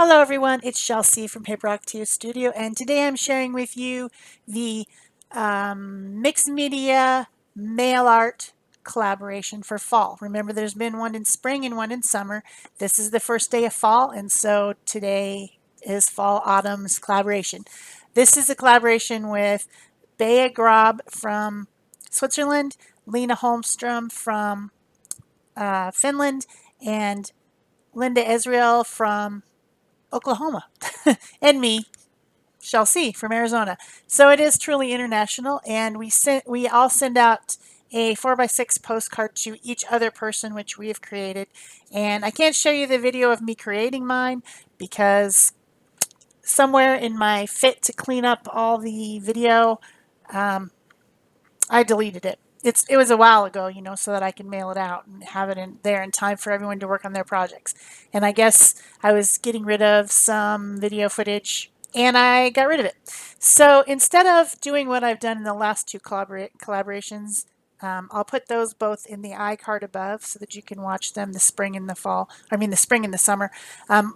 Hello everyone, it's Shel C from PaperOcotilloStudio, and today I'm sharing with you the mixed media mail art collaboration for fall. Remember, there's been one in spring and one in summer. This is the first day of fall, and so today is Fall Autumn's collaboration. This is a collaboration with Bea Grob from Switzerland, Lena Holmstrom from Finland, and Linda Israel from Oklahoma, and me, Shel C from Arizona. So it is truly international, and we all send out a 4x6 postcard to each other person which we have created. And I can't show you the video of me creating mine because somewhere in my fit to clean up all the video, I deleted it. It was a while ago, so that I can mail it out and have it in there in time for everyone to work on their projects. And I guess I was getting rid of some video footage and I got rid of it. So instead of doing what I've done in the last two collaborations, I'll put those both in the iCard above so that you can watch them the spring and the fall. I mean, the spring and the summer.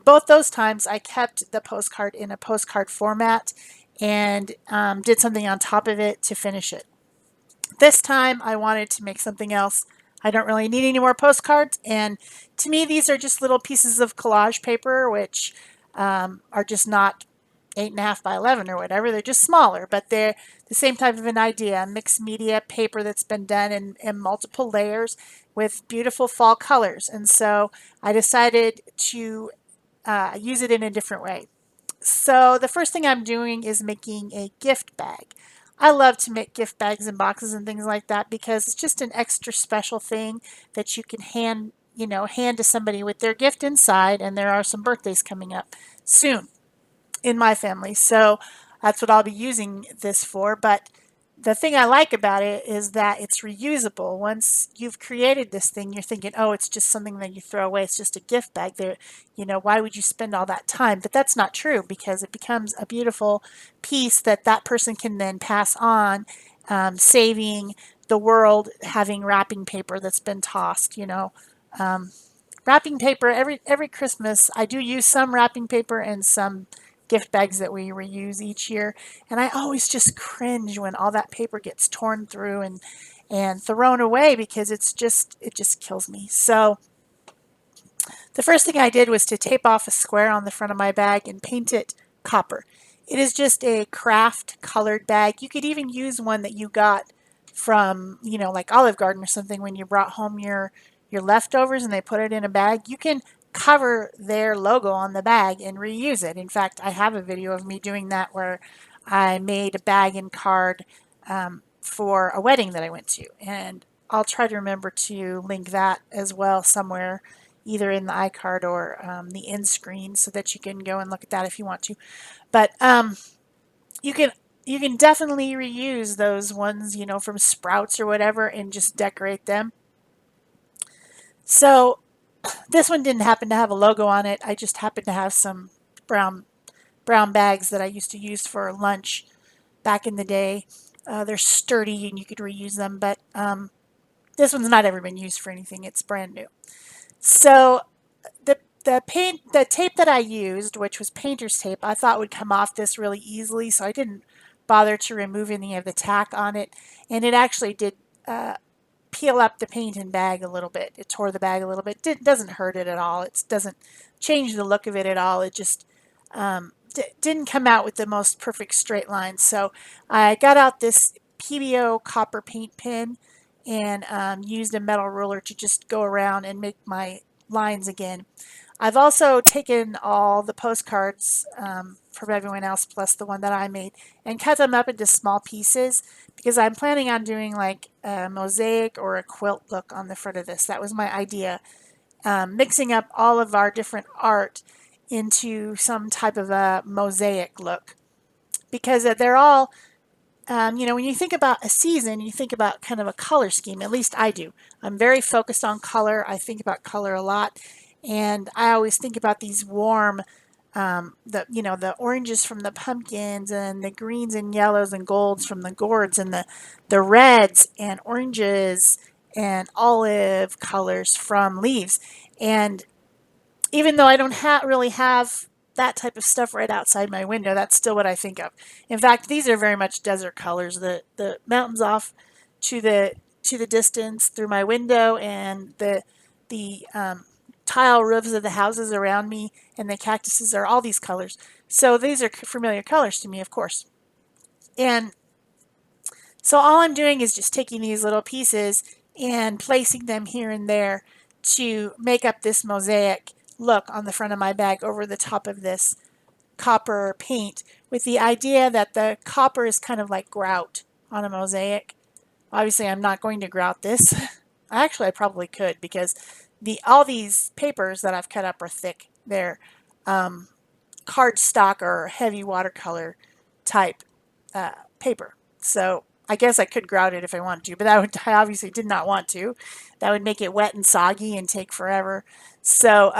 Both those times I kept the postcard in a postcard format and did something on top of it to finish it. This time I wanted to make something else. I don't really need any more postcards, and to me these are just little pieces of collage paper which are just not 8.5 by 11 or whatever. They're just smaller, but they're the same type of an idea, mixed media paper that's been done in multiple layers with beautiful fall colors. And so I decided to use it in a different way. So the first thing I'm doing is making a gift bag. I love to make gift bags and boxes and things like that because it's just an extra special thing that you can hand to somebody with their gift inside, and there are some birthdays coming up soon in my family. So that's what I'll be using this for. But the thing I like about it is that it's reusable. Once you've created this thing, you're thinking, oh, it's just something that you throw away. It's just a gift bag. There, why would you spend all that time? But that's not true because it becomes a beautiful piece that that person can then pass on, saving the world having wrapping paper that's been tossed. Wrapping paper every Christmas. I do use some wrapping paper and some gift bags that we reuse each year, and I always just cringe when all that paper gets torn through and thrown away because it just kills me. So the first thing I did was to tape off a square on the front of my bag and paint it copper. It is just a craft colored bag. You could even use one that you got from, like Olive Garden or something when you brought home your leftovers and they put it in a bag. You can cover their logo on the bag and reuse it. In fact, I have a video of me doing that where I made a bag and card for a wedding that I went to. And I'll try to remember to link that as well somewhere, either in the iCard or the end screen, so that you can go and look at that if you want to. But you can definitely reuse those ones, from Sprouts or whatever, and just decorate them. So this one didn't happen to have a logo on it. I just happened to have some brown bags that I used to use for lunch back in the day. They're sturdy and you could reuse them, but this one's not ever been used for anything. It's brand new. So the tape that I used, which was painter's tape, I thought would come off this really easily, so I didn't bother to remove any of the tack on it, and it actually did peel up the paint and bag a little bit. It tore the bag a little bit. It doesn't hurt it at all. It doesn't change the look of it at all. It just didn't come out with the most perfect straight lines. So I got out this PBO copper paint pen and used a metal ruler to just go around and make my lines again. I've also taken all the postcards from everyone else plus the one that I made and cut them up into small pieces because I'm planning on doing like a mosaic or a quilt look on the front of this. That was my idea, mixing up all of our different art into some type of a mosaic look because they're all when you think about a season, you think about kind of a color scheme. At least I do. I'm very focused on color. I think about color a lot, and I always think about these warm, the oranges from the pumpkins, and the greens and yellows and golds from the gourds, and the reds and oranges and olive colors from leaves. And even though I don't really have that type of stuff right outside my window, that's still what I think of. In fact, these are very much desert colors. The mountains off to the distance through my window, and the tile roofs of the houses around me, and the cactuses are all these colors. So these are familiar colors to me, of course. And so all I'm doing is just taking these little pieces and placing them here and there to make up this mosaic look on the front of my bag over the top of this copper paint, with the idea that the copper is kind of like grout on a mosaic. Obviously, I'm not going to grout this. Actually, I probably could, because all these papers that I've cut up are thick. They're cardstock or heavy watercolor type paper. So I guess I could grout it if I wanted to, but I obviously did not want to. That would make it wet and soggy and take forever. So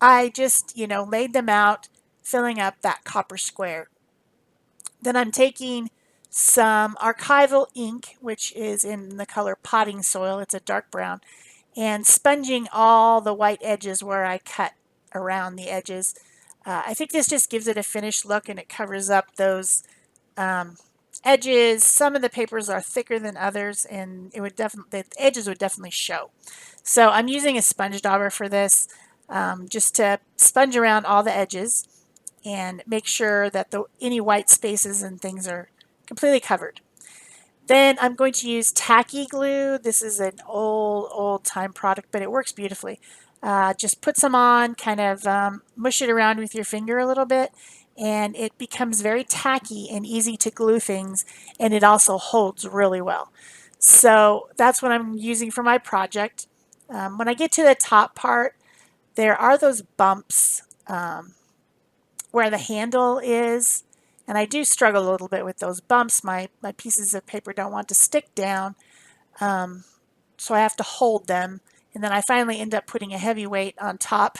I just, laid them out, filling up that copper square. Then I'm taking some archival ink, which is in the color potting soil. It's a dark brown, and sponging all the white edges where I cut around the edges. I think this just gives it a finished look, and it covers up those edges. Some of the papers are thicker than others, and the edges would definitely show. So I'm using a sponge dauber for this, just to sponge around all the edges and make sure that any white spaces and things are completely covered. Then I'm going to use tacky glue. This is an old time product, but it works beautifully. Just put some on, kind of mush it around with your finger a little bit, and it becomes very tacky and easy to glue things, and it also holds really well. So that's what I'm using for my project. When I get to the top part, there are those bumps where the handle is, and I do struggle a little bit with those bumps. My pieces of paper don't want to stick down, so I have to hold them, and then I finally end up putting a heavy weight on top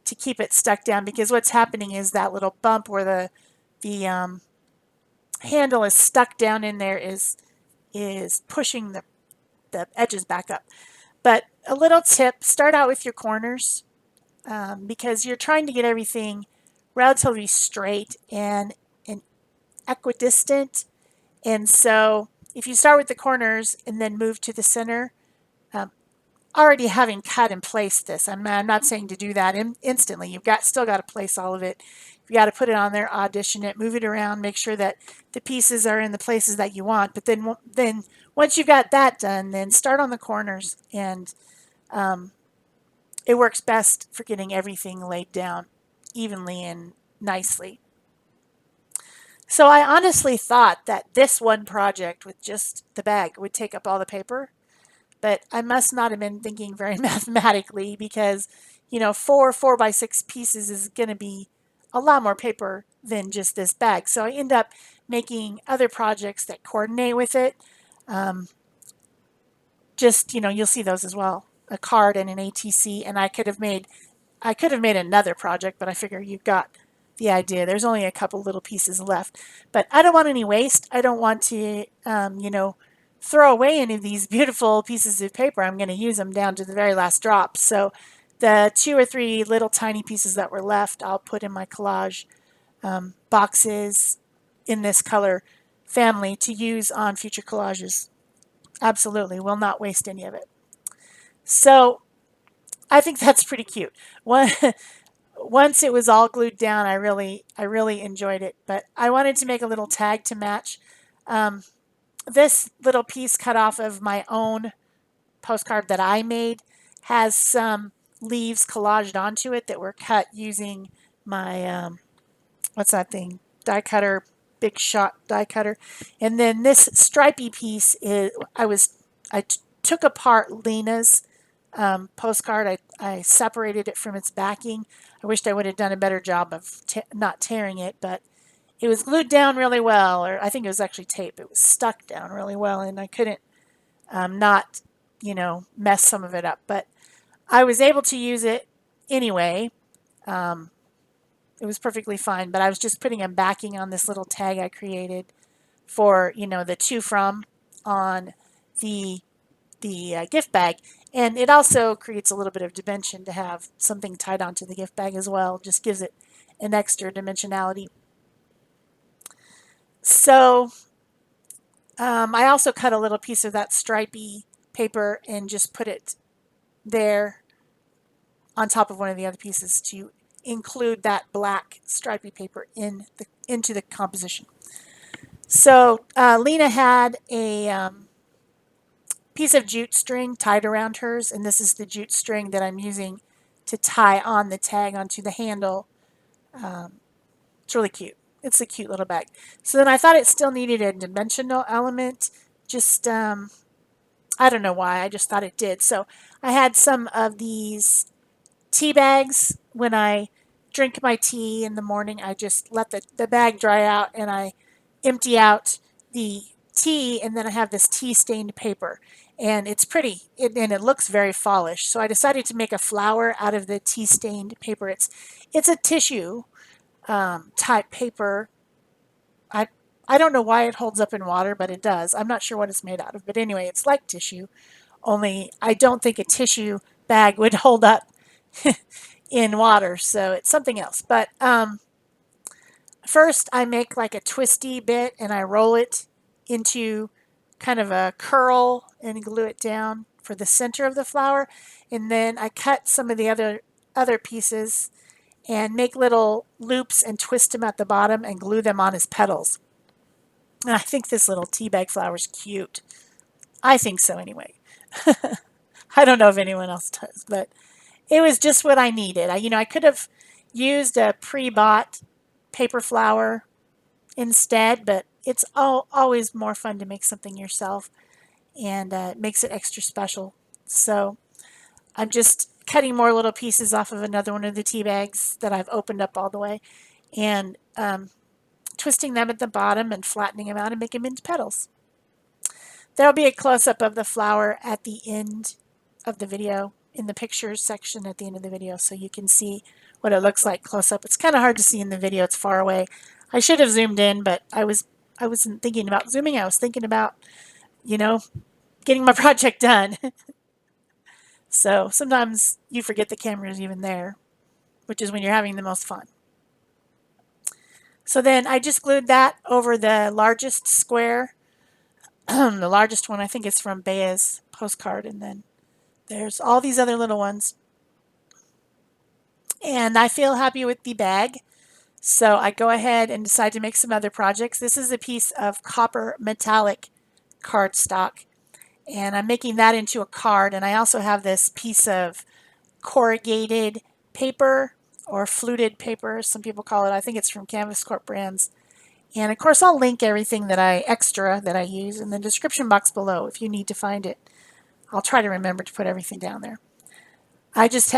to keep it stuck down, because what's happening is that little bump where the handle is stuck down in there is pushing the edges back up. But a little tip, start out with your corners, because you're trying to get everything relatively straight and equidistant. And so if you start with the corners and then move to the center, already having cut and placed this, I'm not saying to do that instantly. You've still got to place all of it. You got to put it on there, audition it, move it around, make sure that the pieces are in the places that you want. But then once you've got that done, then start on the corners, and it works best for getting everything laid down evenly and nicely. So I honestly thought that this one project with just the bag would take up all the paper, but I must not have been thinking very mathematically, because, 4 by 6 pieces is going to be a lot more paper than just this bag. So I end up making other projects that coordinate with it. You'll see those as well, a card and an ATC, and I could have made another project, but I figure you've got the idea. There's only a couple little pieces left, but I don't want any waste. I don't want to, throw away any of these beautiful pieces of paper. I'm going to use them down to the very last drop. So the 2 or 3 little tiny pieces that were left, I'll put in my collage boxes in this color family to use on future collages. Absolutely, will not waste any of it. So I think that's pretty cute. Once it was all glued down, I really enjoyed it. But I wanted to make a little tag to match. This little piece cut off of my own postcard that I made has some leaves collaged onto it that were cut using my what's that thing? Die cutter, big shot die cutter. And then this stripy piece is I took apart Lena's postcard. I separated it from its backing. I wished I would have done a better job of not tearing it, but it was glued down really well, or I think it was actually tape. It was stuck down really well, and I couldn't not, mess some of it up. But I was able to use it anyway. It was perfectly fine, but I was just putting a backing on this little tag I created for, the to from on the the gift bag. And it also creates a little bit of dimension to have something tied onto the gift bag as well. Just gives it an extra dimensionality. So I also cut a little piece of that stripy paper and just put it there on top of one of the other pieces to include that black stripy paper into the composition. So Lena had a piece of jute string tied around hers, and this is the jute string that I'm using to tie on the tag onto the handle. It's really cute. It's a cute little bag. So then I thought it still needed a dimensional element. Just, I don't know why, I just thought it did. So I had some of these tea bags. When I drink my tea in the morning, I just let the bag dry out and I empty out the tea, and then I have this tea stained paper. And it's pretty, and it looks very fallish. So I decided to make a flower out of the tea stained paper. It's a tissue type paper. I I don't know why it holds up in water, but it does. I'm not sure what it's made out of, but anyway, it's like tissue. Only I don't think a tissue bag would hold up in water, so it's something else. But first, I make like a twisty bit and I roll it into kind of a curl and glue it down for the center of the flower, and then I cut some of the other pieces and make little loops and twist them at the bottom and glue them on as petals. And I think this little tea bag flower is cute. I think so anyway. I don't know if anyone else does, but it was just what I needed. I could have used a pre-bought paper flower instead, but it's always more fun to make something yourself, and it makes it extra special. So I'm just cutting more little pieces off of another one of the tea bags that I've opened up all the way, and twisting them at the bottom and flattening them out and making them into petals. There'll be a close-up of the flower at the end of the video, in the pictures section at the end of the video, so you can see what it looks like close up. It's kind of hard to see in the video, it's far away. I should have zoomed in, but I wasn't thinking about zooming. I was thinking about, getting my project done. So sometimes you forget the camera is even there, which is when you're having the most fun. So then I just glued that over the largest square. The largest one, I think, is from Bea's postcard, and then there's all these other little ones. And I feel happy with the bag, so I go ahead and decide to make some other projects. This is a piece of copper metallic cardstock, and I'm making that into a card. And I also have this piece of corrugated paper, or fluted paper, some people call it. I think it's from Canvas Corp Brands. And of course, I'll link everything that I use in the description box below if you need to find it. I'll try to remember to put everything down there. I just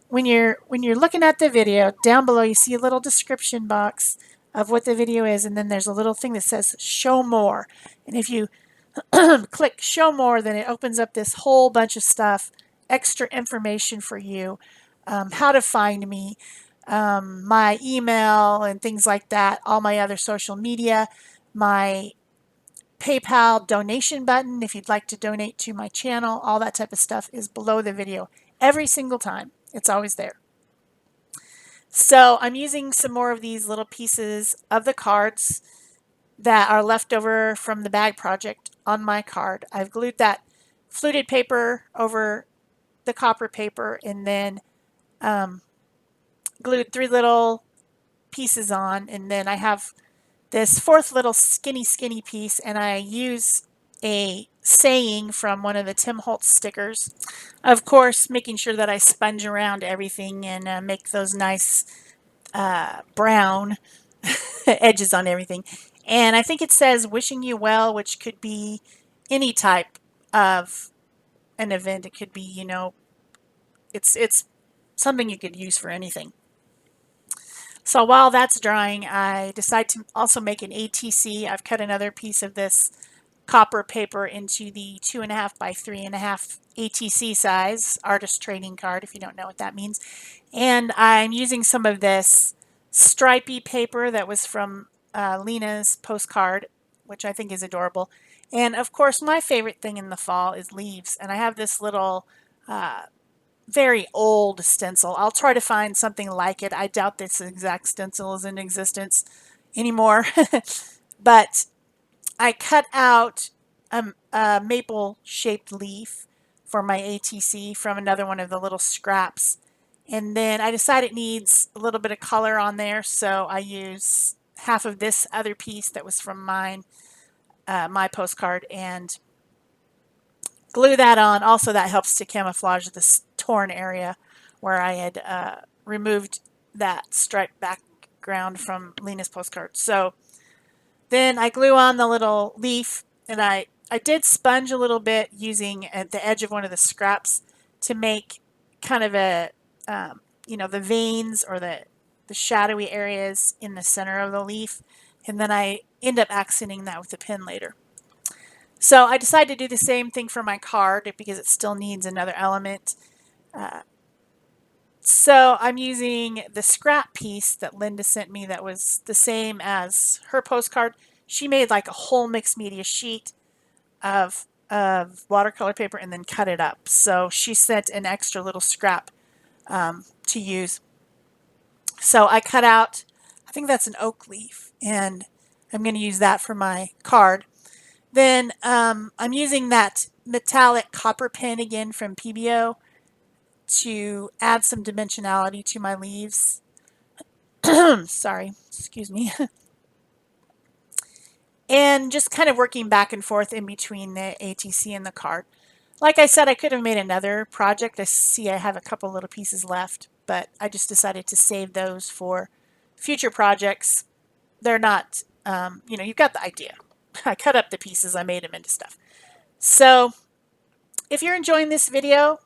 when you're looking at the video, down below you see a little description box of what the video is, and then there's a little thing that says show more. And if you click show more, then it opens up this whole bunch of stuff, extra information for you, how to find me, my email and things like that, all my other social media, my PayPal donation button if you'd like to donate to my channel. All that type of stuff is below the video every single time. It's always there. So I'm using some more of these little pieces of the cards that are left over from the bag project on my card. I've glued that fluted paper over the copper paper, and then glued 3 little pieces on, and then I have this 4th little skinny piece, and I use a saying from one of the Tim Holtz stickers. Of course, making sure that I sponge around everything and make those nice brown edges on everything. And I think it says wishing you well, which could be any type of an event. It could be, it's something you could use for anything. So while that's drying, I decide to also make an ATC. I've cut another piece of this copper paper into the 2.5 by 3.5 ATC size, artist trading card, if you don't know what that means. And I'm using some of this stripy paper that was from Lena's postcard, which I think is adorable. And of course, my favorite thing in the fall is leaves. And I have this little very old stencil. I'll try to find something like it. I doubt this exact stencil is in existence anymore. But I cut out a maple shaped leaf for my ATC from another one of the little scraps. And then I decide it needs a little bit of color on there, so I use half of this other piece that was from my postcard, and glue that on. Also, that helps to camouflage this torn area where I had removed that striped background from Lena's postcard. So then I glue on the little leaf, and I did sponge a little bit using the edge of one of the scraps to make kind of a, the veins or the shadowy areas in the center of the leaf. And then I end up accenting that with a pen later. So I decided to do the same thing for my card because it still needs another element. So I'm using the scrap piece that Linda sent me that was the same as her postcard. She made like a whole mixed media sheet of watercolor paper and then cut it up. So she sent an extra little scrap to use. So I cut out, I think that's an oak leaf, and I'm going to use that for my card. Then I'm using that metallic copper pen again from PBO to add some dimensionality to my leaves. Sorry, excuse me. And just kind of working back and forth in between the ATC and the card. Like I said, I could have made another project. I see I have a couple little pieces left, but I just decided to save those for future projects. They're not, you've got the idea. I cut up the pieces, I made them into stuff. So if you're enjoying this video,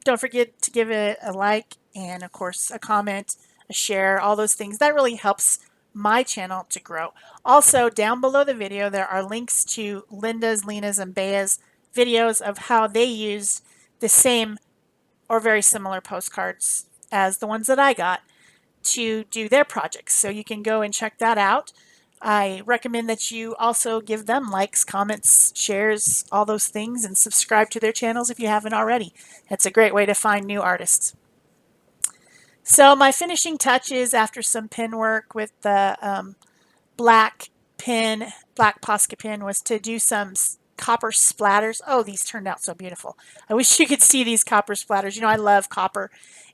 don't forget to give it a like and, of course, a comment, a share, all those things. That really helps my channel to grow. Also, down below the video, there are links to Linda's, Lena's, and Bea's videos of how they used the same or very similar postcards as the ones that I got to do their projects. So you can go and check that out. I recommend that you also give them likes, comments, shares, all those things, and subscribe to their channels if you haven't already. It's a great way to find new artists. So my finishing touches after some pen work with the black Posca pen, was to do some copper splatters. Oh, these turned out so beautiful. I wish you could see these copper splatters. I love copper.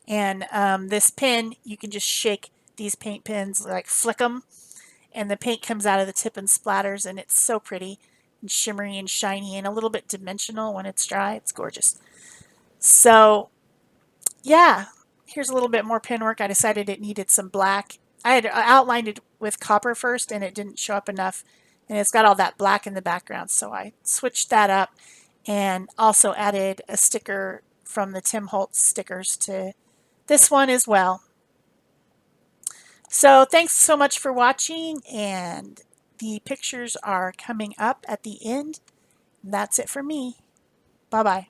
And this pen, you can just shake these paint pens, like flick them, and the paint comes out of the tip and splatters, and it's so pretty and shimmery and shiny and a little bit dimensional when it's dry. It's gorgeous. So yeah, here's a little bit more pen work. I decided it needed some black. I had outlined it with copper first and it didn't show up enough, and it's got all that black in the background, so I switched that up and also added a sticker from the Tim Holtz stickers to this one as well. So thanks so much for watching, and the pictures are coming up at the end. That's it for me. Bye-bye.